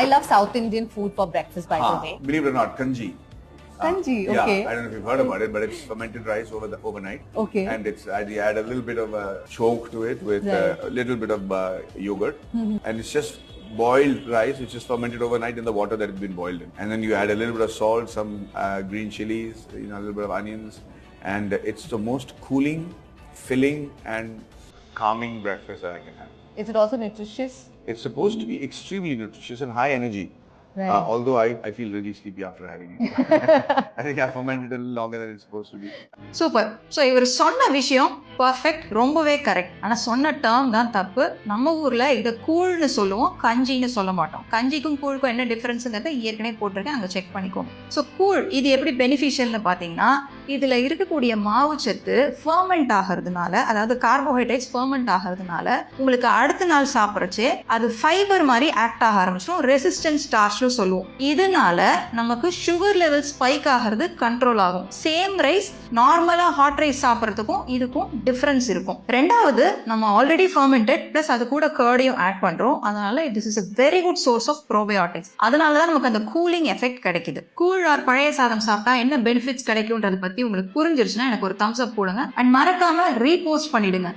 I love South Indian food for breakfast, by the way. Believe it or not, kanji. Kanji, okay. Yeah, I don't know if you've heard about it, but it's fermented rice overnight. Okay. And you add a little bit of choke to it with a little bit of yogurt. And it's just boiled rice, which is fermented overnight in the water that it's been boiled in. And then you add a little bit of salt, some green chilies, a little bit of onions. And it's the most cooling, filling, and calming breakfast that I can have. Is it also nutritious? It's supposed to be extremely nutritious and high energy. Right. Although I feel really sleepy after having it. I think I fermented a little longer than it's supposed to be. Super. So இவர் சொன்ன விஷயம் perfect, ரொம்பவே correct. ஆனால் சொன்ன term தான் தப்பு. நம்ம ஊரில் இதை கூழ்னு சொல்லுவோம், கஞ்சின்னு சொல்ல மாட்டோம். கஞ்சிக்கும் கூழுக்கும் என்ன டிஃப்ரென்ஸுங்கிறத ஏற்கனவே போட்டிருக்கேன், அங்கே செக் பண்ணிக்கோங்க. ஸோ கூழ் இது எப்படி பெனிஃபிஷியல்னு பார்த்தீங்கன்னா, இதில் இருக்கக்கூடிய மாவுச்சத்து ஃபர்மெண்ட் ஆகிறதுனால, அதாவது கார்போஹைட்ரேட்ஸ் ஃபர்மெண்ட் ஆகிறதுனால உங்களுக்கு அடுத்த நாள் சாப்பிட்றச்சே அது ஃபைபர் மாதிரி ஆக்ட் ஆக ஆரம்பிச்சிடும். ரெசிஸ்டன்ஸ் ஸ்டார்ச்னு சொல்லுவோம். இதனால நமக்கு சுகர் லெவல் ஸ்பைக் ஆகிறது கண்ட்ரோல் ஆகும். சேம் ரைஸ் நார்மலா ஹாட் ரைஸ் சாப்பிட்றதுக்கும் இதுக்கும் டிஃபரன்ஸ் இருக்கும். ரெண்டாவது, நம்ம ஆல்ரெடி ஃபர்மெண்டட் பிளஸ் அது கூட கர்டையும் ஆட் பண்றோம். அதனால this is a very good source of probiotics. அதனால தான் நமக்கு அந்த கூலிங் எஃபெக்ட் கிடைக்குது. கூழ் ஆர் பழைய சாதம் சாப்பிட்டா என்ன பெனிஃபிட்ஸ் கிடைக்கும்ன்றத பத்தி உங்களுக்கு புரிஞ்சிருச்சுன்னா எனக்கு ஒரு தம்ஸ் அப் போடுங்க. அண்ட் மறக்காம ரீபோஸ்ட் பண்ணிடுங்க.